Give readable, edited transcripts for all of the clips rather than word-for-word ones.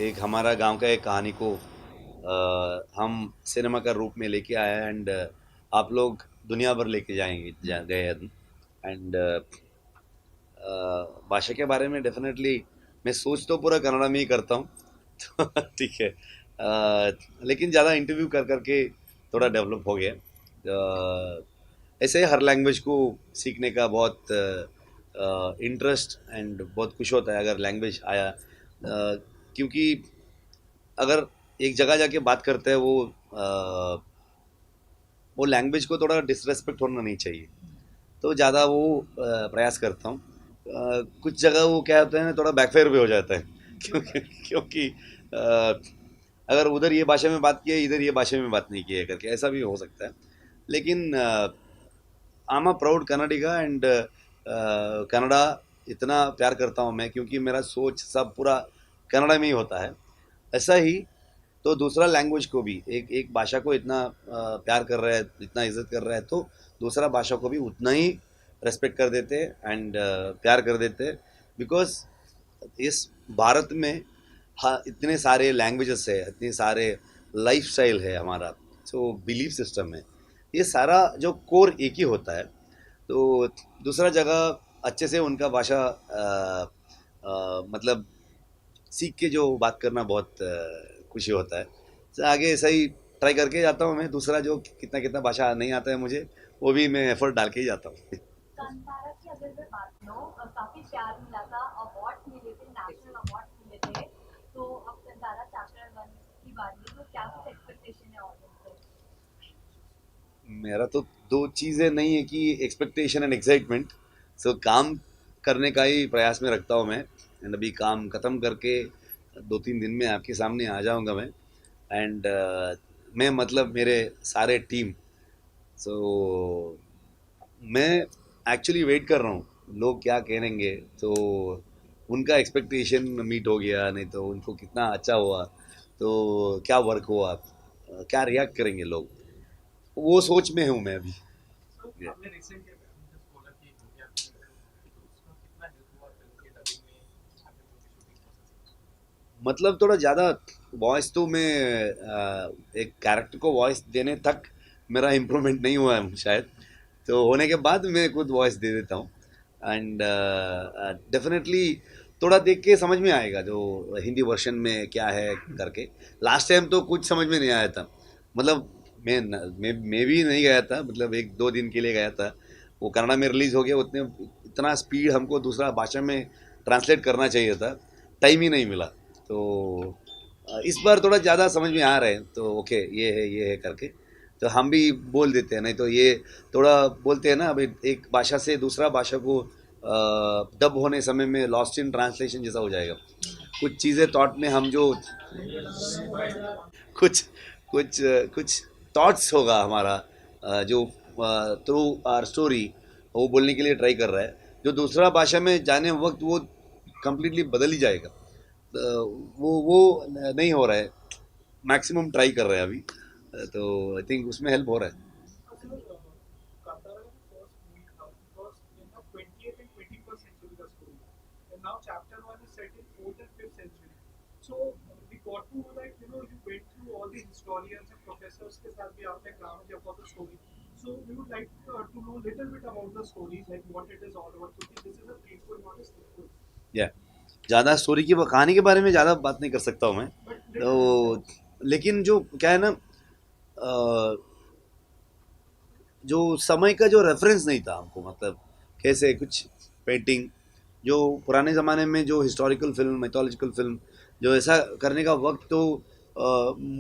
एक हमारा गांव का एक कहानी को हम सिनेमा का रूप में लेके आए हैं एंड आप लोग दुनिया भर लेके गए एंड भाषा के बारे में डेफिनेटली मैं सोच तो पूरा कन्नड़ा में ही करता हूँ तो ठीक है। लेकिन ज़्यादा इंटरव्यू कर करके थोड़ा डेवलप हो गया। ऐसे हर लैंग्वेज को सीखने का बहुत इंटरेस्ट एंड बहुत खुश होता है अगर लैंग्वेज आया, क्योंकि अगर एक जगह जाके बात करते हैं वो लैंग्वेज को थोड़ा डिसरेस्पेक्ट होना नहीं चाहिए, तो ज़्यादा वो प्रयास करता हूँ। कुछ जगह वो क्या होता है ना, थोड़ा बैकफायर भी हो जाता है क्योंकि अगर उधर ये भाषा में बात की है, इधर ये भाषा में बात नहीं की है करके ऐसा भी हो सकता है। लेकिन I am a proud Kannadiga and Kannada इतना प्यार करता हूँ मैं, क्योंकि मेरा सोच सब पूरा कन्नड़ा में ही होता है। ऐसा ही तो दूसरा लैंग्वेज को भी एक एक भाषा को इतना प्यार कर रहा है, इतना इज्जत कर रहा है, तो दूसरा भाषा को भी उतना ही रेस्पेक्ट कर देते हैं एंड प्यार कर देते हैं। बिकॉज इस भारत में हाँ इतने सारे लैंग्वेजेस है, इतने सारे लाइफ स्टाइल है, हमारा जो बिलीफ सिस्टम है, ये सारा जो कोर एक ही होता है। तो दूसरा जगह अच्छे से उनका भाषा मतलब सीख के जो बात करना बहुत खुशी होता है। तो आगे ऐसा ही ट्राई करके जाता हूँ मैं। दूसरा जो कितना कितना भाषा नहीं आता है मुझे, वो भी मैं एफर्ट डाल के ही जाता हूँ। कांतारा की अगर मैं बात करूँ, काफी प्यार मिला था, अवार्ड मिले थे, नेशनल अवार्ड मिले थे। तो अब कांतारा चैप्टर 1 की बारी है, तो क्या कुछ एक्सपेक्टेशन है ऑडियंस मेरा तो दो चीज़ें नहीं है कि एक्सपेक्टेशन एंड एक्साइटमेंट। सो काम करने का ही प्रयास में रखता हूँ मैं, एंड अभी काम ख़त्म करके 2-3 दिन में आपके सामने आ जाऊँगा मैं। एंड मैं मतलब मेरे सारे टीम, सो मैं एक्चुअली वेट कर रहा हूँ लोग क्या कहेंगे। तो उनका एक्सपेक्टेशन मीट हो गया, नहीं तो उनको कितना अच्छा हुआ, तो क्या वर्क हुआ, क्या रिएक्ट करेंगे लोग, वो सोच में हूँ मैं अभी। मतलब थोड़ा ज़्यादा वॉइस तो मैं एक कैरेक्टर को वॉइस देने तक मेरा इम्प्रूवमेंट नहीं हुआ है शायद। तो होने के बाद मैं खुद वॉइस दे देता हूँ एंड डेफिनेटनेटली थोड़ा देख के समझ में आएगा जो हिंदी वर्जन में क्या है करके। लास्ट टाइम तो कुछ समझ में नहीं आया था, मतलब मैं भी नहीं गया था, मतलब 1-2 दिन के लिए गया था। वो कन्नड़ा में रिलीज़ हो गया, उतने इतना स्पीड हमको दूसरा भाषा में ट्रांसलेट करना चाहिए था, टाइम ही नहीं मिला। तो इस बार थोड़ा ज़्यादा समझ में आ रहे हैं, तो ओके ये है करके तो हम भी बोल देते हैं। नहीं तो ये थोड़ा बोलते हैं ना, अभी एक भाषा से दूसरा भाषा को डब होने समय में लॉस्ट इन ट्रांसलेशन जैसा हो जाएगा। कुछ चीज़ें थॉट में हम जो कुछ कुछ कुछ थॉट्स होगा हमारा, जो थ्रू आर स्टोरी वो बोलने के लिए ट्राई कर रहा है, जो दूसरा भाषा में जाने वक्त वो कम्प्लीटली बदल ही जाएगा। वो नहीं हो रहा है, मैक्सिमम ट्राई कर रहे हैं अभी। तो आई थिंक उसमें हेल्प हो रहा है। या ज़्यादा स्टोरी की कहानी के बारे में ज़्यादा बात नहीं कर सकता हूँ मैं, तो लेकिन जो क्या है ना, जो समय का जो रेफरेंस नहीं था हमको, मतलब कैसे कुछ पेंटिंग जो पुराने ज़माने में जो हिस्टोरिकल फिल्म, मैथोलॉजिकल फिल्म जो ऐसा करने का वक्त, तो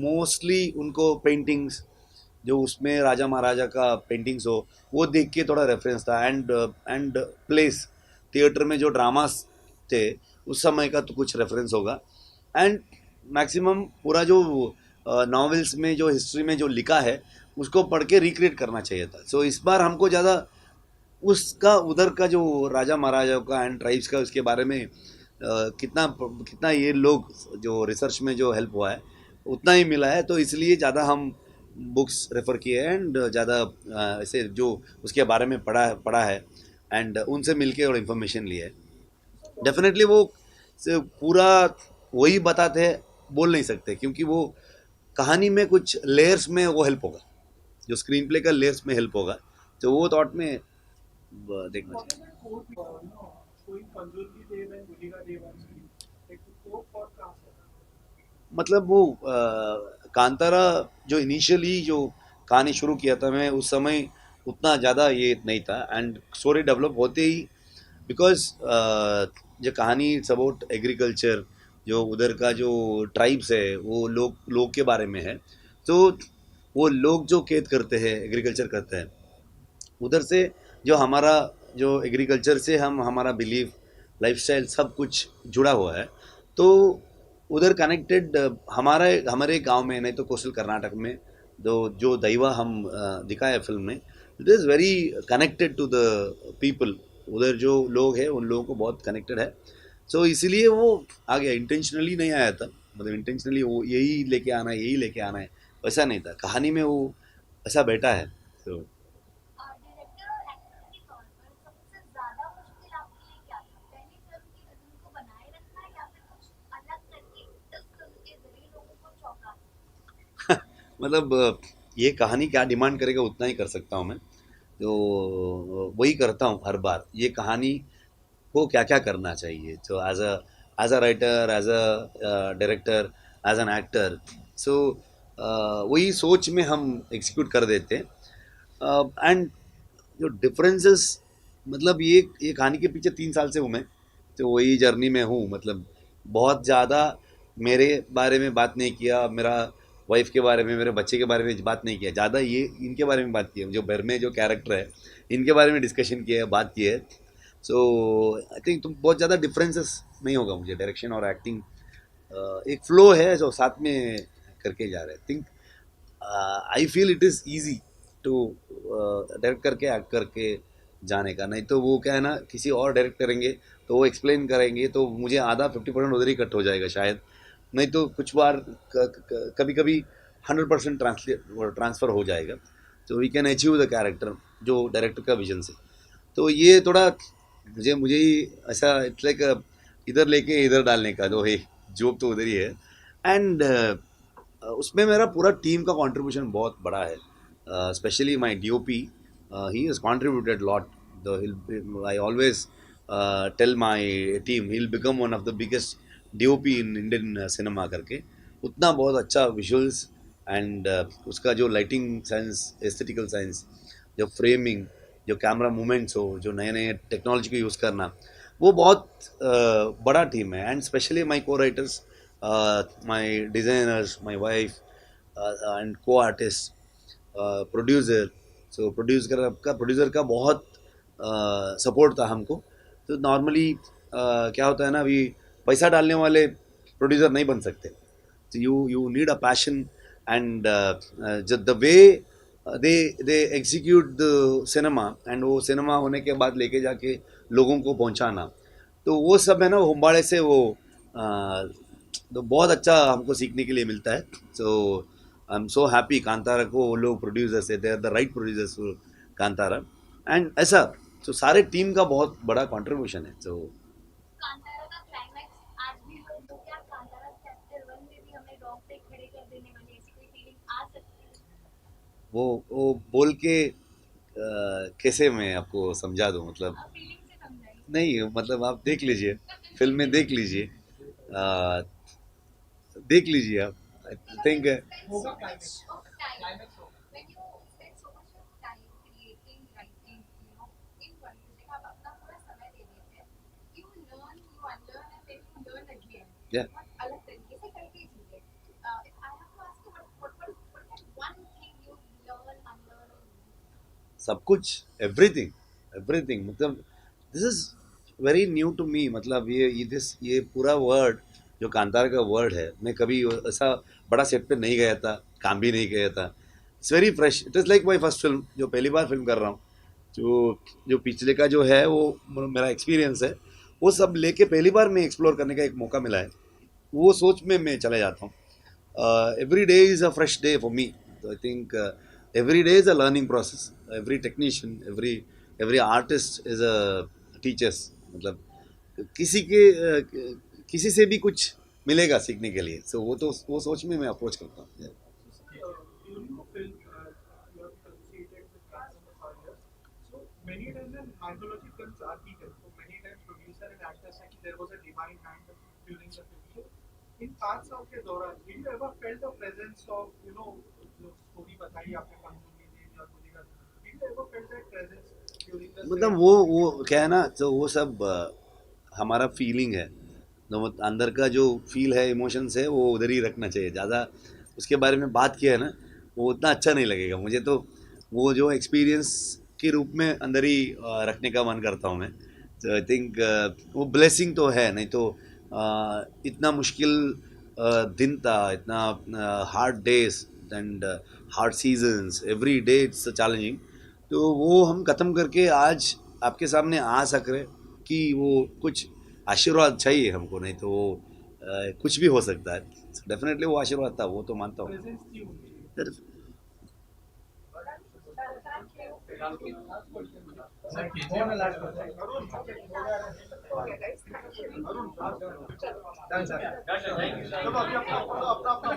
मोस्टली उनको पेंटिंग्स जो उसमें राजा महाराजा का पेंटिंग्स हो, वो देख के थोड़ा रेफरेंस था। एंड प्लेस थिएटर में जो ड्रामास थे उस समय का तो कुछ रेफरेंस होगा। एंड मैक्सिमम पूरा जो नॉवेल्स में जो हिस्ट्री में जो लिखा है उसको पढ़ के रिक्रिएट करना चाहिए था। सो इस बार हमको ज़्यादा उसका उधर का जो राजा महाराजा का एंड ट्राइब्स का उसके बारे में कितना कितना ये लोग जो रिसर्च में जो हेल्प हुआ है उतना ही मिला है, तो इसलिए ज़्यादा हम बुक्स रेफ़र किए हैं एंड ज़्यादा ऐसे जो उसके बारे में पढ़ा है एंड उनसे मिलके और इन्फॉर्मेशन लिया है। डेफिनेटली वो से पूरा वही बताते हैं बोल नहीं सकते, क्योंकि वो कहानी में कुछ लेयर्स में वो हेल्प होगा, जो स्क्रीन प्ले का लेयर्स में हेल्प होगा, तो वो थॉट में देखना चाहिए। मतलब वो कांतारा जो इनिशियली जो कहानी शुरू किया था मैं, उस समय उतना ज़्यादा ये नहीं था, एंड स्टोरी डेवलप होते ही, बिकॉज जो कहानी इट्स अबाउट एग्रीकल्चर, जो उधर का जो ट्राइब्स है वो लोग के बारे में है, तो वो लोग जो खेत करते हैं, एग्रीकल्चर करते हैं, उधर से जो हमारा जो एग्रीकल्चर से हम हमारा बिलीफ, लाइफस्टाइल सब कुछ जुड़ा हुआ है, तो उधर कनेक्टेड हमारे हमारे गांव में, नहीं तो कोस्टल कर्नाटक में जो दैवा हम दिखाए फिल्म में, it is very connected to the people, उधर जो लोग हैं उन लोगों को बहुत कनेक्टेड है। सो इसीलिए वो आ गया, इंटेंशनली नहीं आया था, मतलब इंटेंशनली वो यही लेके आना है, यही लेके आना है, वैसा नहीं था, कहानी में वो ऐसा बैठा है। तो डायरेक्टर और एक्टर के तौर पर सबसे ज्यादा मुश्किल आपके लिए क्या था? पहली फिल्म की फिल्म को बनाए रखना या फिर कुछ अलग करके इस फिल्म के जरिए लोगों को चौंका? मतलब ये कहानी क्या डिमांड करेगा उतना ही कर सकता हूँ मैं, तो वही करता हूँ हर बार, ये कहानी को क्या क्या करना चाहिए, तो as a writer, as a director, as an actor, so वही सोच में हम एग्जीक्यूट कर देते हैं। एंड जो डिफरेंसेस, मतलब ये कहानी के पीछे 3 साल से हूँ मैं, तो वही जर्नी में हूँ, मतलब बहुत ज़्यादा मेरे बारे में बात नहीं किया, मेरा वाइफ के बारे में, मेरे बच्चे के बारे में बात नहीं किया ज़्यादा, ये इनके बारे में बात की है, जो घर में जो कैरेक्टर है इनके बारे में डिस्कशन किया है, बात की है। सो आई थिंक तुम बहुत ज़्यादा डिफरेंसेस नहीं होगा मुझे, डायरेक्शन और एक्टिंग एक फ्लो है जो साथ में करके जा रहे हैं। Think I feel it is easy to direct करके एक्ट करके जाने का, नहीं तो वो क्या है ना, किसी और डायरेक्ट करेंगे तो वो एक्सप्लेन करेंगे तो मुझे आधा 50% उधर ही कट हो जाएगा शायद, नहीं तो कुछ बार कभी कभी 100% ट्रांसफ़र हो जाएगा, तो we can achieve the character जो डायरेक्टर का विजन से। तो ये थोड़ा मुझे मुझे ही ऐसा इट्स लाइक इधर लेके इधर डालने का, जो है जॉब तो उधर ही है, एंड उसमें मेरा पूरा टीम का कंट्रीब्यूशन बहुत बड़ा है, specially my DOP, he has contributed lot, I always tell my team he will become one of the biggest DOP in Indian cinema करके, उतना बहुत अच्छा विजुअल्स, एंड उसका जो लाइटिंग सेंस, एस्थेटिकल सेंस, जो फ्रेमिंग, जो कैमरा मूवमेंट्स हो, जो नए नए टेक्नोलॉजी को यूज़ करना, वो बहुत बड़ा टीम है, एंड स्पेशली माय को writers, my designers, my wife, and को आर्टिस्ट, प्रोड्यूसर, सो प्रोड्यूसर का बहुत सपोर्ट था हमको। तो नॉर्मली क्या होता है ना, अभी पैसा डालने वाले प्रोड्यूसर नहीं बन सकते, so you need a passion, and the way they execute the cinema, and वो सिनेमा होने के बाद लेके जाके लोगों को पहुंचाना, तो वो सब है ना हुम्बाड़े से वो तो बहुत अच्छा हमको सीखने के लिए मिलता है। So I am so happy, Kantara को वो लोग प्रोड्यूसर्स है, they are the right producers for Kantara, and ऐसा तो सारे टीम का बहुत बड़ा कंट्रीब्यूशन है। सो कांतारा का क्लाइमैक्स आज भी लोग जो क्या कांतारा चैप्टर 1 में भी हमें रोंगटे खड़े कर देने वाली ऐसी कोई फीलिंग आ सकती है? वो बोल के कैसे मैं आपको समझा दूँ, मतलब आप फीलिंग से समझाइए। नहीं, मतलब आप देख लीजिए, फिल्म में देख लीजिए, अ, देख लीजिए आप, I think When you spend so much of time creating, writing, in one music, आप अपना पूरा समय दे देते हैं. You learn, you unlearn, and then you learn again. या बहुत अलग तरीके से करके जीते. If I have to ask you, what is that one thing you learn, unlearn, and सब कुछ, एवरीथिंग, एवरीथिंग, मतलब this is very new to me, मतलब ये पूरा वर्ड जो कांतारा का वर्ड है, मैं कभी ऐसा बड़ा सेट पे नहीं गया था, काम भी नहीं किया था, it's very fresh, it is like my first film, जो पहली बार फिल्म कर रहा हूँ, जो पिछले का जो है वो मेरा एक्सपीरियंस है, वो सब लेके पहली बार मैं एक्सप्लोर करने का एक मौका मिला है, वो सोच में मैं चले जाता हूँ। Every day is a fresh day for me. So I think every day is a learning process. Every technician, every artist is a teachers. मतलब किसी के किसी से भी कुछ मिलेगा सीखने के लिए। सो वो सोच में मैं अप्रोच करता हूँ। During the film, you have been associated with Transformers for years. So many times in anthology films are taken. So many times producer and actors say there was a divine hand during the film. So in 5 साल के दौरान, did you ever felt the presence of जो story बताई आपने पंचुली देव या गुलिका, did you ever felt that presence during the मतलब set? वो क्या है ना, तो वो सब हमारा फीलिंग है। तो वो अंदर का जो फील है, इमोशंस है, वो उधर ही रखना चाहिए। ज़्यादा उसके बारे में बात किया है ना, वो उतना अच्छा नहीं लगेगा मुझे। तो वो जो एक्सपीरियंस के रूप में अंदर ही रखने का मन करता हूँ मैं। तो आई थिंक वो ब्लेसिंग तो है, नहीं तो इतना मुश्किल दिन था, इतना hard days and hard seasons, every day it's challenging. तो वो हम ख़त्म करके आज आपके सामने आ सक रहे कि वो कुछ आशीर्वाद चाहिए हमको, नहीं तो वो कुछ भी हो सकता है। डेफिनेटली वो आशीर्वाद था, वो तो मानता हूँ। Presence थी उनकी. Done, sir.